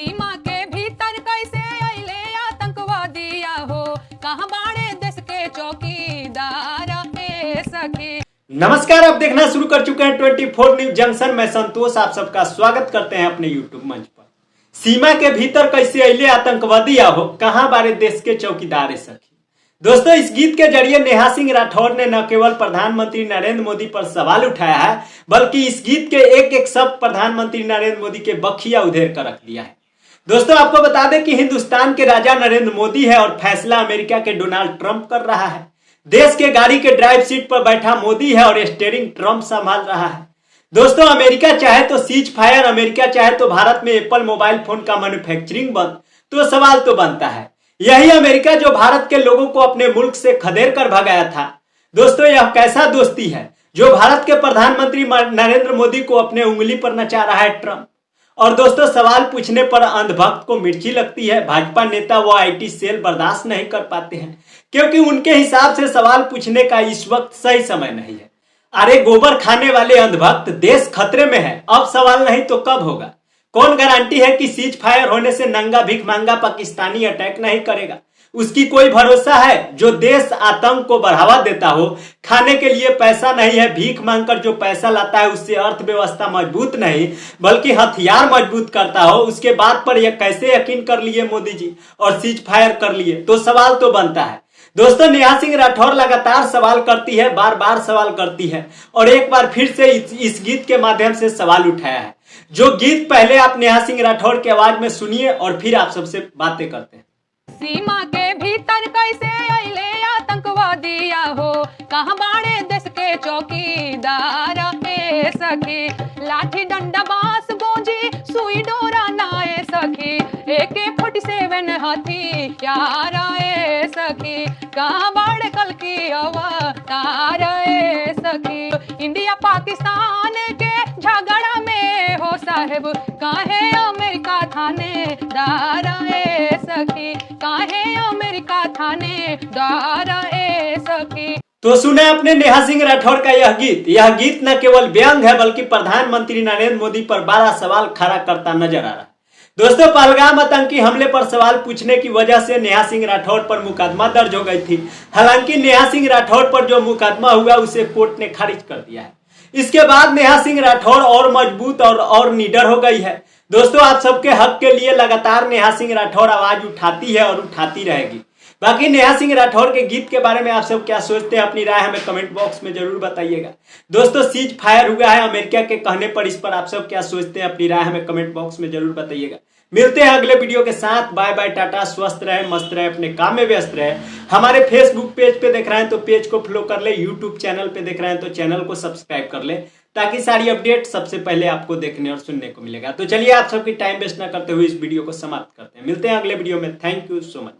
सीमा के भीतर कैसे अइले आतंकवादिया हो, कहाँ बाड़े देश के चौकीदार ए सखी। नमस्कार, आप देखना शुरू कर चुके हैं 24 न्यूज जंक्शन। मैं संतोष आप सबका स्वागत करते हैं अपने यूट्यूब मंच पर। सीमा के भीतर कैसे अइले आतंकवादिया हो, कहाँ बाड़े देश के चौकीदार ए सखी। दोस्तों, इस गीत के जरिए नेहा सिंह राठौर ने न केवल प्रधानमंत्री नरेंद्र मोदी पर सवाल उठाया है, बल्कि इस गीत के एक एक शब्द प्रधानमंत्री नरेंद्र मोदी के बखिया उधेर कर रख दिया है। दोस्तों, आपको बता दें कि हिंदुस्तान के राजा नरेंद्र मोदी है और फैसला अमेरिका के डोनाल्ड ट्रंप कर रहा है। देश के गाड़ी के ड्राइव सीट पर बैठा मोदी है और स्टीयरिंग ट्रंप संभाल रहा है। दोस्तों, अमेरिका चाहे तो सीज फायर, अमेरिका चाहे तो भारत में एप्पल मोबाइल फोन का मैन्युफैक्चरिंग बंद, तो सवाल तो बनता है, यही अमेरिका जो भारत के लोगों को अपने मुल्क से खदेड़ कर भगाया था। दोस्तों, यह कैसा दोस्ती है जो भारत के प्रधानमंत्री नरेंद्र मोदी को अपने उंगली पर नचा रहा है ट्रंप। और दोस्तों, सवाल पूछने पर अंधभक्त को मिर्ची लगती है। भाजपा नेता व आईटी सेल बर्दाश्त नहीं कर पाते हैं, क्योंकि उनके हिसाब से सवाल पूछने का इस वक्त सही समय नहीं है। अरे गोबर खाने वाले अंधभक्त, देश खतरे में है, अब सवाल नहीं तो कब होगा। कौन गारंटी है कि सीज फायर होने से नंगा भीख मांगा पाकिस्तानी अटैक नहीं करेगा। उसकी कोई भरोसा है। जो देश आतंक को बढ़ावा देता हो, खाने के लिए पैसा नहीं है, भीख मांगकर जो पैसा लाता है उससे अर्थव्यवस्था मजबूत नहीं बल्कि हथियार मजबूत करता हो, उसके बात पर यह कैसे यकीन कर लिए मोदी जी और सीज फायर कर लिए, तो सवाल तो बनता है। दोस्तों, नेहा सिंह राठौर लगातार सवाल करती है, बार बार सवाल करती है और एक बार फिर से इस गीत के माध्यम से सवाल उठाया है। जो गीत पहले आप नेहा सिंह राठौर की आवाज में सुनिए और फिर आप सबसे बातें करते हैं। सीमा के भीतर कैसे अइले आतंकवादिया हो, कहाँ बाड़े देश के चौकीदार ए सखी। लाठी डंडा बांस गोंजी सुई डोरा नाए सखी, AK-47 हथियार ए सखी। कहाँ बाड़े कल की अवतार ए सखी। इंडिया पाकिस्तान के झगड़ा में हो साहेब, काहे अमेरिका थानेदार ए सखी, काहे अमेरिका थानेदार ए सखी। तो सुने अपने नेहा सिंह राठौर का यह गीत न केवल व्यंग है बल्कि प्रधानमंत्री नरेंद्र मोदी पर बड़ा सवाल खड़ा करता नजर आ रहा है। दोस्तों, पहलगाम आतंकी हमले पर सवाल पूछने की वजह से नेहा सिंह राठौर पर मुकदमा दर्ज हो गई थी। हालांकि नेहा सिंह राठौर पर जो मुकदमा हुआ उसे कोर्ट ने खारिज कर दिया है। इसके बाद नेहा सिंह राठौर और मजबूत और निडर हो गई है। दोस्तों, आप सबके हक के लिए लगातार नेहा सिंह राठौर आवाज उठाती है और उठाती रहेगी। बाकी नेहा सिंह राठौर के गीत के बारे में आप सब क्या सोचते हैं, अपनी राय हमें कमेंट बॉक्स में जरूर बताइएगा। दोस्तों, सीज फायर हुआ है अमेरिका के कहने पर, इस पर आप सब क्या सोचते हैं, अपनी राय हमें कमेंट बॉक्स में जरूर बताइएगा। मिलते हैं अगले वीडियो के साथ। बाय बाय, टाटा, स्वस्थ रहे, मस्त रहे, अपने काम में व्यस्त रहे। हमारे फेसबुक पेज पे देख रहे हैं तो पेज को फॉलो कर ले, यूट्यूब चैनल पे देख रहे हैं तो चैनल को सब्सक्राइब कर ले, ताकि सारी अपडेट सबसे पहले आपको देखने और सुनने को मिलेगा। तो चलिए, आप सबकी टाइम वेस्ट ना करते हुए इस वीडियो को समाप्त करते हैं। मिलते हैं अगले वीडियो में। Thank you so much.